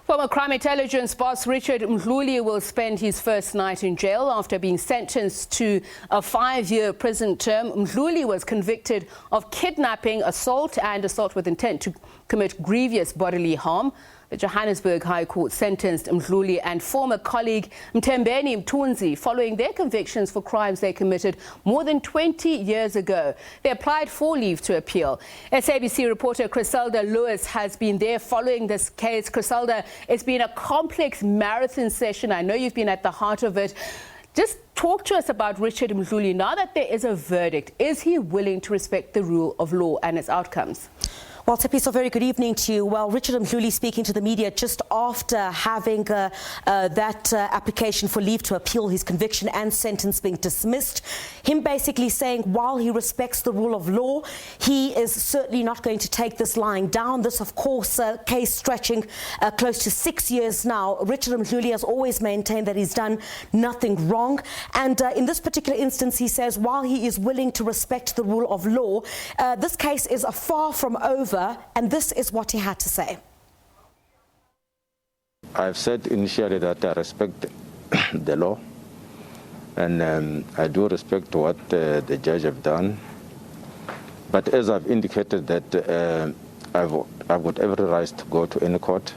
Former crime intelligence boss Richard Mdluli will spend his first night in jail after being sentenced to a 5-year prison term. Mdluli was convicted of kidnapping, assault and assault with intent to commit grievous bodily harm. The Johannesburg High Court sentenced Mdluli and former colleague Mthembeni Mthunzi following their convictions for crimes they committed more than 20 years ago. They applied for leave to appeal. SABC reporter Chriselda Lewis has been there following this case. Chriselda, it's been a complex marathon session. I know you've been at the heart of it. Just talk to us about Richard Mdluli. Now that there is a verdict, is he willing to respect the rule of law and its outcomes? Well, Tepiso, very good evening to you. Well, Richard Mdluli speaking to the media just after having that application for leave to appeal his conviction and sentence being dismissed. Him basically saying while he respects the rule of law, he is certainly not going to take this lying down. This, of course, case stretching close to 6 years now. Richard Mdluli has always maintained that he's done nothing wrong. And in this particular instance, he says while he is willing to respect the rule of law, this case is far from over. And this is what he had to say. I've said initially that I respect the law, and I do respect what the judge have done. But as I've indicated that I've got every right to go to any court.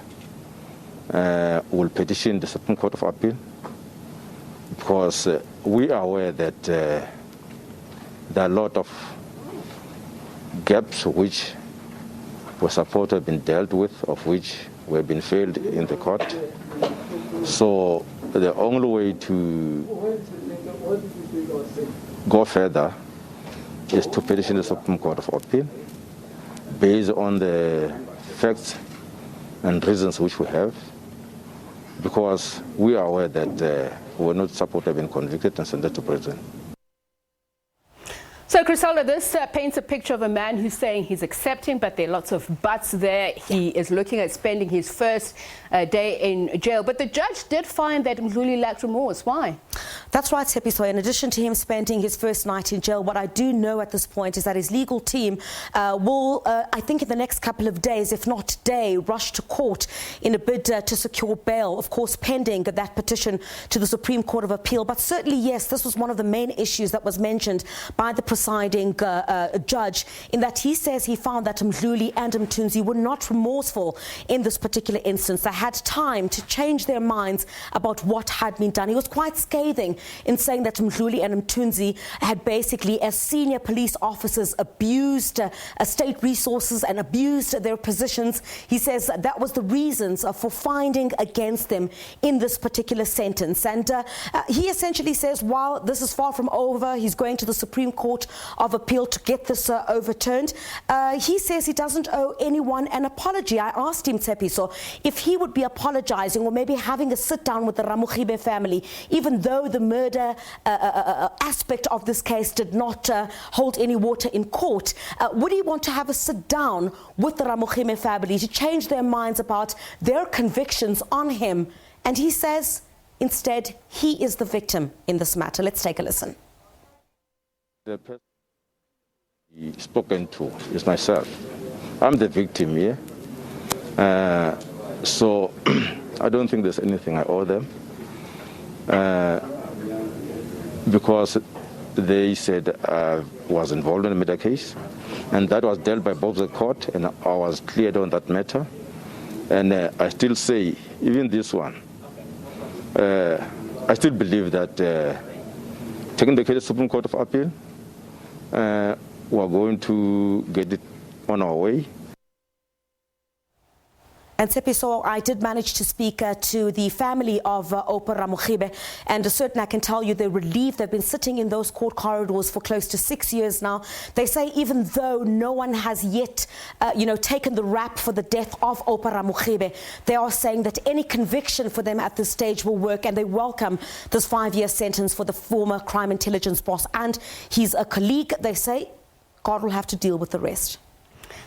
We'll petition the Supreme Court of Appeal because we are aware that there are a lot of gaps which were supposed to have been dealt with, of which were been failed in the court. So the only way to go further is to petition the Supreme Court of Appeal based on the facts and reasons which we have, because we are aware that we were not supposed to have been convicted and sentenced to prison. So, Chriselda, this paints a picture of a man who's saying he's accepting, but there are lots of buts there. He is looking at spending his first day in jail. But the judge did find that Mdluli lacked remorse. Why? That's right, Tepiso. In addition to him spending his first night in jail, what I do know at this point is that his legal team will, I think in the next couple of days, if not day, rush to court in a bid to secure bail, of course, pending that petition to the Supreme Court of Appeal. But certainly, yes, this was one of the main issues that was mentioned by the presiding judge, in that he says he found that Mdluli and Mthunzi were not remorseful in this particular instance. They had time to change their minds about what had been done. He was quite scathing in saying that Mdluli and Mthunzi had basically, as senior police officers, abused state resources and abused their positions. He says that was the reasons for finding against them in this particular sentence. And he essentially says while this is far from over, he's going to the Supreme Court of Appeal to get this overturned. He says he doesn't owe anyone an apology. I asked him, Tepiso, if he would be apologizing or maybe having a sit down with the Ramokhibe family, even though the murder aspect of this case did not hold any water in court. Would he want to have a sit down with the Ramokhibe family to change their minds about their convictions on him? And he says instead he is the victim in this matter. Let's take a listen. The person spoken to is myself. I'm the victim here. So I don't think there's anything I owe them. Because they said I was involved in the murder case, and that was dealt by both the court, and I was cleared on that matter. And I still say, even this one, I still believe that taking the case to the Supreme Court of Appeal, we're going to get it on our way. And Tepiso, I did manage to speak to the family of Opa Ramokhibe, and certainly I can tell you they're relieved. They've been sitting in those court corridors for close to 6 years now. They say even though no one has yet, taken the rap for the death of Opa Ramokhibe, they are saying that any conviction for them at this stage will work, and they welcome this 5-year sentence for the former crime intelligence boss and he's a colleague. They say God will have to deal with the rest.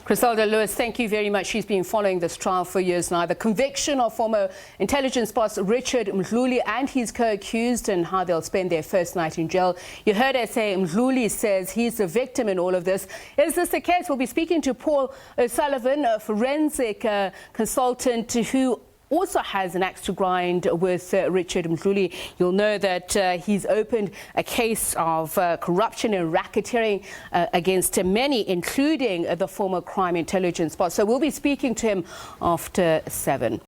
Chriselda Lewis, thank you very much. She's been following this trial for years now. The conviction of former intelligence boss Richard Mdluli and his co-accused, and how they'll spend their first night in jail. You heard her say Mdluli says he's the victim in all of this. Is this the case? We'll be speaking to Paul O'Sullivan, a forensic consultant who also has an axe to grind with Richard Mdluli. You'll know that he's opened a case of corruption and racketeering against many, including the former crime intelligence boss. So we'll be speaking to him after 7.